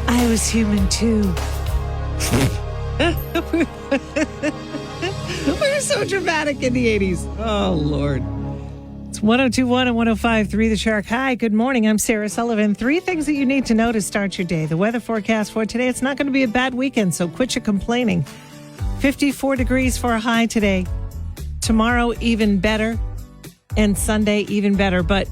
I was human too. We were so dramatic in the 80s. Oh, Lord. It's 102.1 and 105.3 The Shark. Hi, good morning. I'm Sarah Sullivan. 3 things that you need to know to start your day. The weather forecast for today, it's not going to be a bad weekend, so quit your complaining. 54 degrees for a high today. Tomorrow, even better. And Sunday, even better. But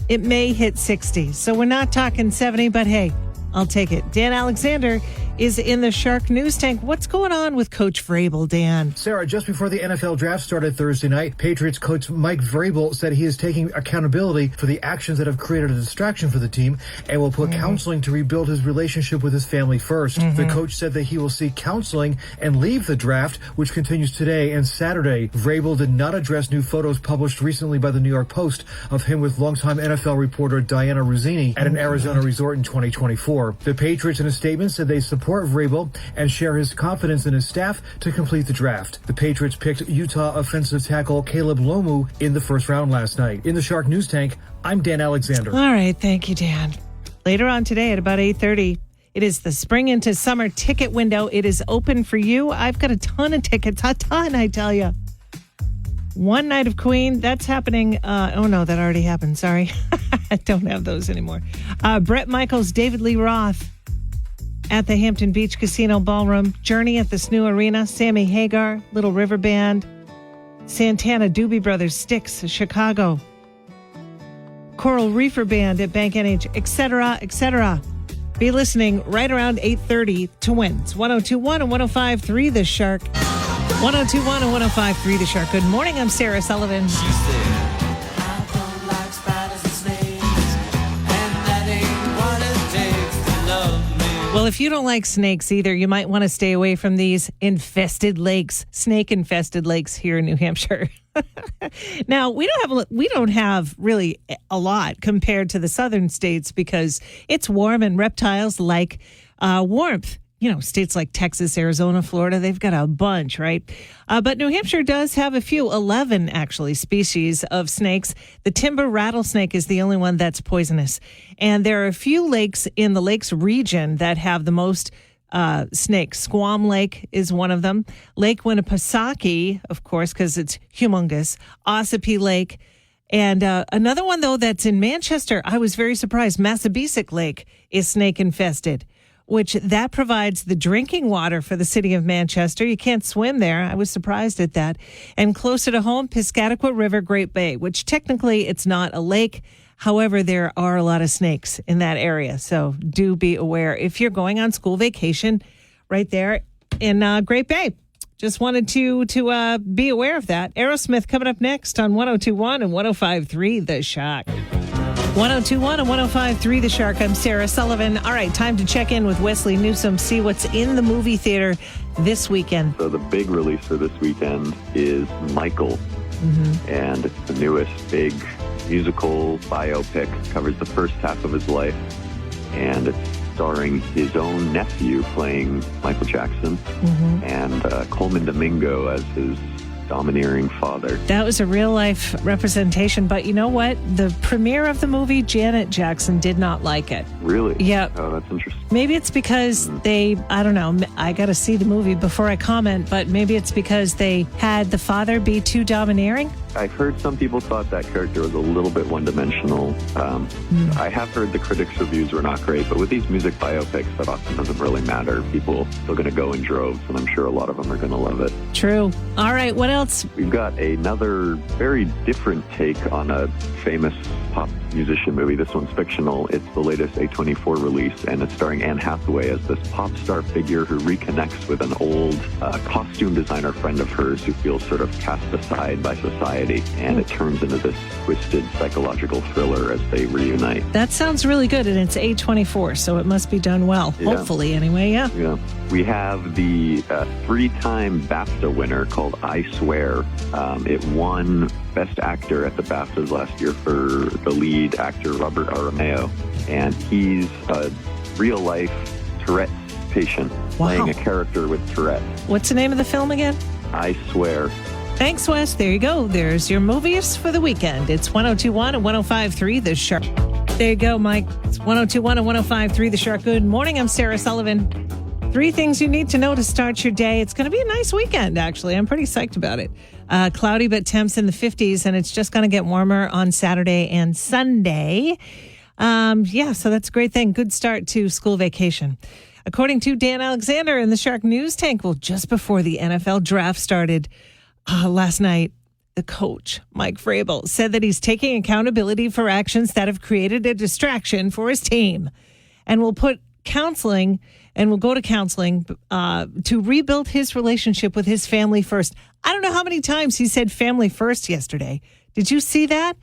it may hit 60. So we're not talking 70, but hey, I'll take it. Dan Alexander is in the Shark News Tank. What's going on with Coach Vrabel, Dan? Sarah, just before the NFL draft started Thursday night, Patriots coach Mike Vrabel said he is taking accountability for the actions that have created a distraction for the team and will put counseling to rebuild his relationship with his family first. The coach said that he will seek counseling and leave the draft, which continues today and Saturday. Vrabel did not address new photos published recently by the New York Post of him with longtime NFL reporter Diana Ruzzini at an Arizona resort in 2024. The Patriots, in a statement, said they support Vrabel and share his confidence in his staff to complete the draft. The Patriots picked Utah offensive tackle Caleb Lomu in the first round last night. In the Shark News Tank, I'm Dan Alexander. All right, thank you, Dan. Later on today at about 8:30, it is the spring into summer ticket window. It is open for you. I've got a ton of tickets, a ton, I tell you. One Night of Queen, that's happening. Oh, no, that already happened. Sorry. I don't have those anymore. Bret Michaels, David Lee Roth at the Hampton Beach Casino Ballroom. Journey at the Snoo Arena. Sammy Hagar, Little River Band. Santana, Doobie Brothers, Styx, Chicago. Coral Reefer Band at Bank NH, etc., etc. Be listening right around 8:30 to win. It's 102.1 and 105.3 The Shark. 102.1 and 105.3 The Shark. Good morning. I'm Sarah Sullivan. She said, I don't like spiders and snakes, and that ain't what it takes to love me. Well, if you don't like snakes either, you might want to stay away from these infested lakes, snake-infested lakes here in New Hampshire. Now, we don't have really a lot compared to the southern states because it's warm and reptiles like warmth. You know, states like Texas, Arizona, Florida, they've got a bunch, right? But New Hampshire does have a few, 11 actually, species of snakes. The timber rattlesnake is the only one that's poisonous. And there are a few lakes in the lakes region that have the most snakes. Squam Lake is one of them. Lake Winnipesaukee, of course, because it's humongous. Ossipee Lake. And another one, though, that's in Manchester, I was very surprised. Massabesic Lake is snake infested, which that provides the drinking water for the city of Manchester. You can't swim there. I was surprised at that. And closer to home, Piscataqua River, Great Bay, which technically it's not a lake. However, there are a lot of snakes in that area. So do be aware if you're going on school vacation right there in Great Bay. Just wanted to be aware of that. Aerosmith coming up next on 102.1 and 105.3 The Shark. 102.1 and 105.3 The Shark. I'm Sarah Sullivan. All right, time to check in with Wesley Newsome, see what's in the movie theater this weekend. So the big release for this weekend is Michael, and it's the newest big musical biopic. Covers the first half of his life, and it's starring his own nephew playing Michael Jackson, and Coleman Domingo as his domineering father. That was a real-life representation, but you know what? The premiere of the movie, Janet Jackson did not like it. Really? Yeah. Oh, that's interesting. Maybe it's because I don't know, I got to see the movie before I comment, but maybe it's because they had the father be too domineering. I've heard some people thought that character was a little bit one-dimensional. I have heard the critics' reviews were not great, but with these music biopics, that often doesn't really matter. People are still going to go in droves, and I'm sure a lot of them are going to love it. True. All right, what else? We've got another very different take on a famous pop musician movie. This one's fictional. It's the latest A24 release, and it's starring Anne Hathaway as this pop star figure who reconnects with an old costume designer friend of hers who feels sort of cast aside by society. And it turns into this twisted psychological thriller as they reunite. That sounds really good, and it's A24, so it must be done well. Yeah. Hopefully, anyway, yeah. We have the 3-time BAFTA winner called I Swear. It won Best Actor at the BAFTAs last year for the lead actor, Robert Aramayo. And he's a real-life Tourette's patient playing a character with Tourette's. What's the name of the film again? I Swear. Thanks, Wes. There you go. There's your movies for the weekend. It's 102.1 and 105.3 The Shark. There you go, Mike. It's 102.1 and 105.3 The Shark. Good morning. I'm Sarah Sullivan. 3 things you need to know to start your day. It's going to be a nice weekend, actually. I'm pretty psyched about it. Cloudy, but temps in the 50s, and it's just going to get warmer on Saturday and Sunday. So that's a great thing. Good start to school vacation. According to Dan Alexander in the Shark News Tank, well, just before the NFL draft started last night, the coach, Mike Vrabel, said that he's taking accountability for actions that have created a distraction for his team and will go to counseling to rebuild his relationship with his family first. I don't know how many times he said family first yesterday. Did you see that?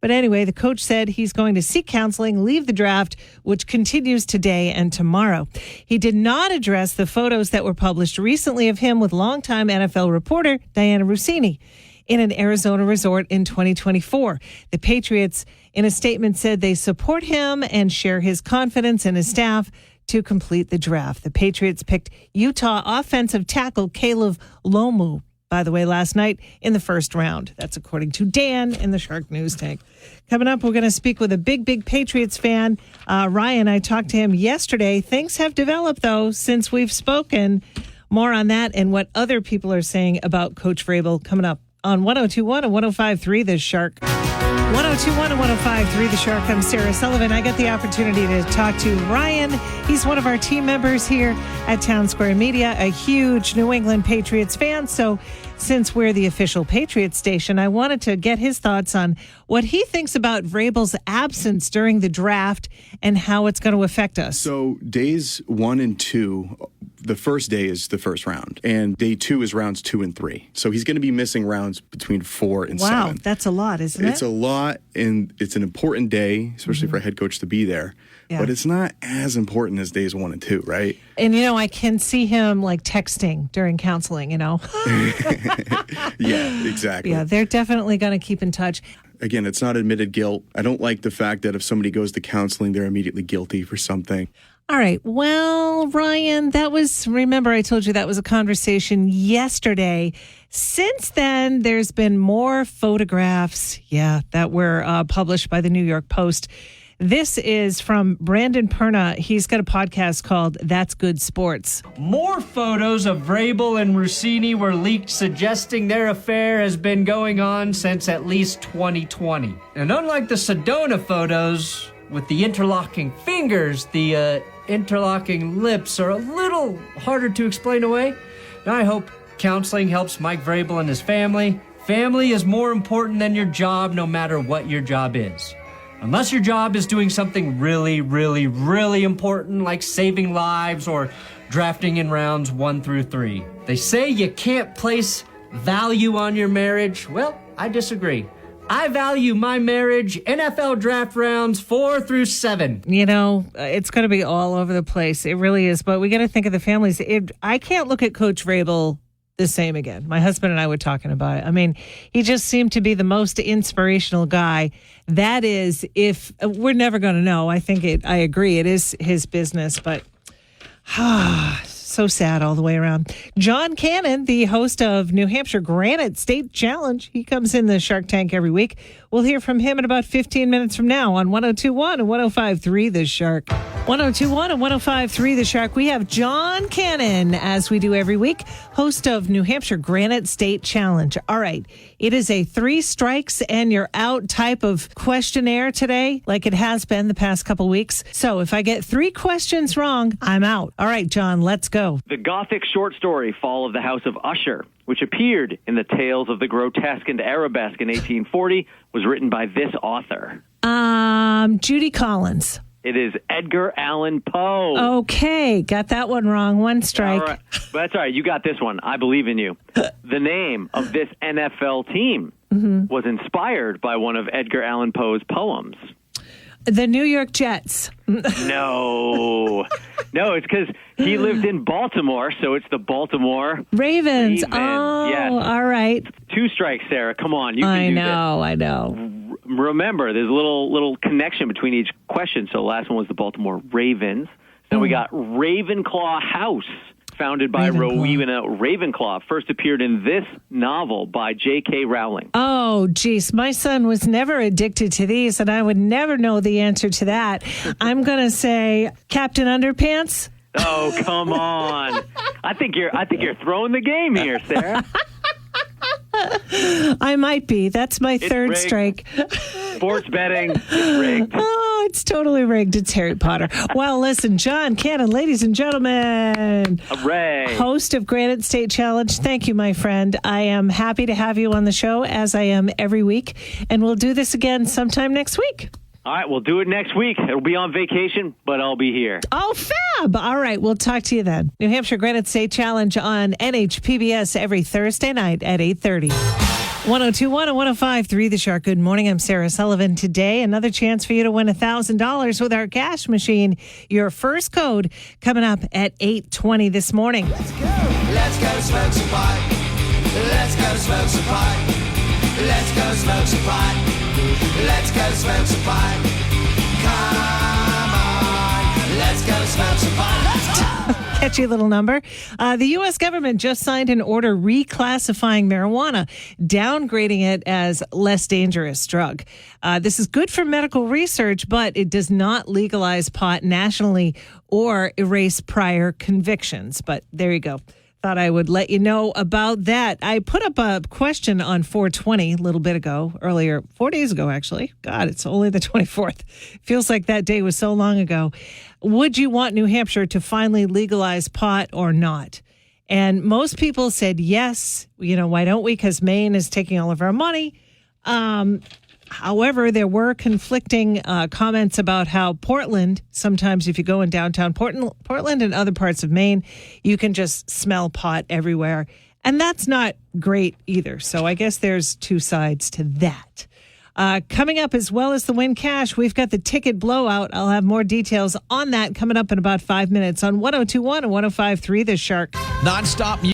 But anyway, the coach said he's going to seek counseling, leave the draft, which continues today and tomorrow. He did not address the photos that were published recently of him with longtime NFL reporter Diana Rossini in an Arizona resort in 2024. The Patriots, in a statement, said they support him and share his confidence in his staff to complete the draft. The Patriots picked Utah offensive tackle Caleb Lomu, by the way, last night in the first round. That's according to Dan in the Shark News Tank. Coming up, we're going to speak with a big Patriots fan. Ryan, I talked to him yesterday. Things have developed, though, since we've spoken. More on that and what other people are saying about Coach Vrabel coming up on 102.1 and 105.3 The Shark. 102.1 and 105.3 The Shark. I'm Sarah Sullivan. I got the opportunity to talk to Ryan. He's one of our team members here at Town Square Media, a huge New England Patriots fan. So since we're the official Patriots station, I wanted to get his thoughts on what he thinks about Vrabel's absence during the draft and how it's going to affect us. So days 1 and 2, the first day is the first round, and day 2 is rounds 2 and 3. So he's going to be missing rounds between 4 and 7. Wow, that's a lot, isn't it? It's a lot, and it's an important day, especially for a head coach to be there. Yeah. But it's not as important as days 1 and 2, right? And, I can see him like texting during counseling, Yeah, exactly. Yeah, they're definitely going to keep in touch. Again, it's not admitted guilt. I don't like the fact that if somebody goes to counseling, they're immediately guilty for something. All right. Well, Ryan, remember I told you that was a conversation yesterday. Since then, there's been more photographs, that were published by the New York Post. This is from Brandon Perna. He's got a podcast called That's Good Sports. More photos of Vrabel and Rossini were leaked, suggesting their affair has been going on since at least 2020. And unlike the Sedona photos with the interlocking fingers, the interlocking lips are a little harder to explain away. Now, I hope counseling helps Mike Vrabel and his family. Family is more important than your job, no matter what your job is. Unless your job is doing something really, really, really important, like saving lives or drafting in rounds 1 through 3. They say you can't place value on your marriage. Well, I disagree. I value my marriage, NFL draft rounds 4 through 7. It's going to be all over the place. It really is. But we got to think of the families. I can't look at Coach Vrabel the same again. My husband and I were talking about it. I mean, he just seemed to be the most inspirational guy. That is, if we're never going to know. I agree. It is his business, but so sad all the way around. John Cannon, the host of New Hampshire Granite State Challenge, he comes in the Shark Tank every week. We'll hear from him in about 15 minutes from now on 102.1 and 105.3 The Shark. 102.1 and 105.3 The Shark. We have John Cannon, as we do every week, host of New Hampshire Granite State Challenge. All right. It is a 3 strikes and you're out type of questionnaire today, like it has been the past couple weeks. So if I get 3 questions wrong, I'm out. All right, John, let's go. The Gothic short story Fall of the House of Usher, which appeared in the Tales of the Grotesque and Arabesque in 1840, was written by this author. Judy Collins. It is Edgar Allan Poe. Okay, got that one wrong. 1 strike. All right. That's all right. You got this one. I believe in you. The name of this NFL team was inspired by one of Edgar Allan Poe's poems. The New York Jets. No, it's because he lived in Baltimore, so it's the Baltimore Ravens. Oh, yes. All right. 2 strikes, Sarah. Come on, you can do this. I know. Remember, there's a little connection between each question. So the last one was the Baltimore Ravens. Then we got Ravenclaw House. founded by Ravenclaw. Rowena Ravenclaw, first appeared in this novel by J.K. Rowling. Oh, geez. My son was never addicted to these, and I would never know the answer to that. I'm going to say Captain Underpants. Oh, come on. I think you're throwing the game here, Sarah. I might be. That's my third rigged. strike. Sports betting is rigged. Oh, it's totally rigged. It's Harry Potter. Well, listen, John Cannon, ladies and gentlemen, Hooray. host of Granite State Challenge. Thank you, my friend. I am happy to have you on the show, as I am every week. And we'll do this again sometime next week. All right, we'll do it next week. It'll be on vacation, but I'll be here. Oh, fab. All right. We'll talk to you then. New Hampshire Granite State Challenge on NHPBS every Thursday night at 8:30. 102.1 and 105.3 The Shark. Good morning. I'm Sarah Sullivan. Today, another chance for you to win $1,000 with our cash machine. Your first code coming up at 8:20 this morning. Let's go smoke some pot. Let's go smoke some pot. Let's go smoke some pot. Let's go smoke some pot. Come on. Let's go smoke some pot. Let's go. Catchy little number. The U.S. government just signed an order reclassifying marijuana, downgrading it as less dangerous drug. This is good for medical research, but it does not legalize pot nationally or erase prior convictions. But there you go. Thought I would let you know about that. I put up a question on 420 a little bit ago, earlier, 4 days ago, actually. God, it's only the 24th. Feels like that day was so long ago. Would you want New Hampshire to finally legalize pot or not? And most people said yes. You know, why don't we? Because Maine is taking all of our money. However, there were conflicting comments about how Portland, sometimes if you go in downtown Portland and other parts of Maine, you can just smell pot everywhere. And that's not great either. So I guess there's two sides to that. Coming up, as well as the Win Cash, we've got the ticket blowout. I'll have more details on that coming up in about 5 minutes on 102.1 and 105.3 The Shark. Nonstop